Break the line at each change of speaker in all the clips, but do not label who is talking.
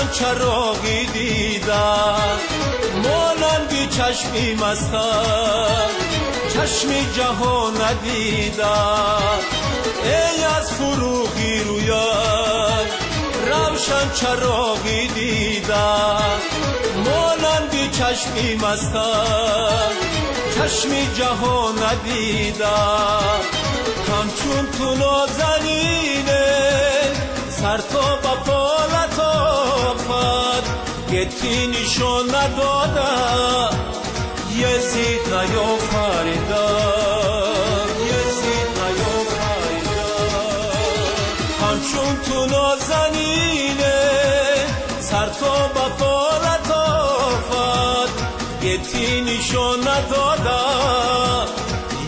روشن چراغی دیدم مانند چشمی مستم چشمی جهان ندیدم ای از فروغی رویت روشن چراغی دیدم مانند چشمی مستم چشمی جهان ندیدم همچون تو نازنینه سر تا با پالت آفد گتی نشان ندادم یزید نیافریدم یزید نیافریدم همچون تو نازنینه سر تا با پالت آفد گتی نشان ندادم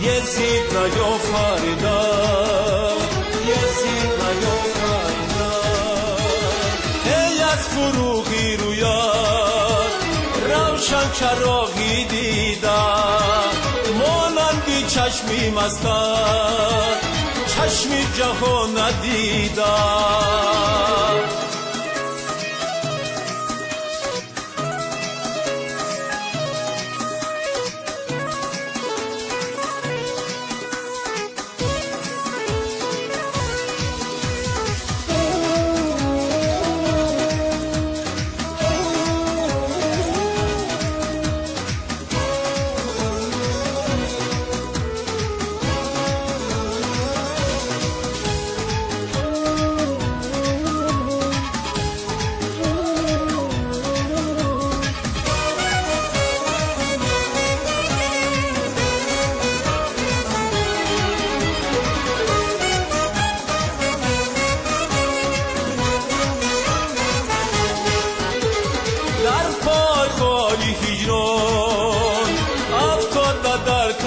یزید نیافریدم یزید نیافریدم ای از فروغی رویت روشن چراغی دیدم مانندی چشمی مستم چشمی جهان ندیدم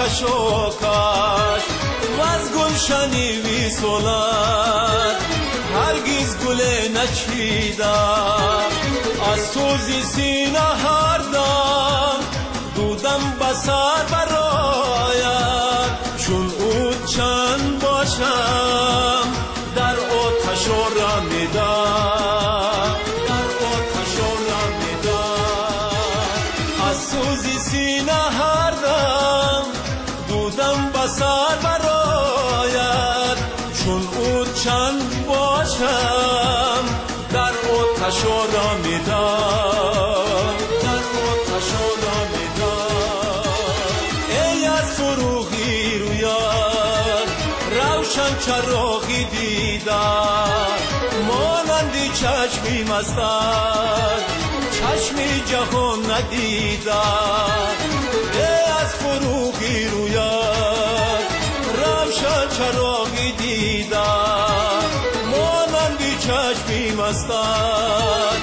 کشاکش و از گلشنی وی سولد هرگز گل نچیدم از سوزی سینه هر دم دودم بسر برایت چون او چند باشم در آتش رمیدم در آتش رمیدم از سوزی سینه هر دم دودم بسر برایت چون او چند باشم در آتش رمیدم در آتش رمیدم ای از فروغی رویت روشن چراغی دیدم مانندی چشمی مستم چشمی جهان ندیدم ای از فروغی رویت روشن چراغی دیدم مانندی چشمی مستم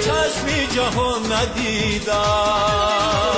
چشمی جهان ندیدم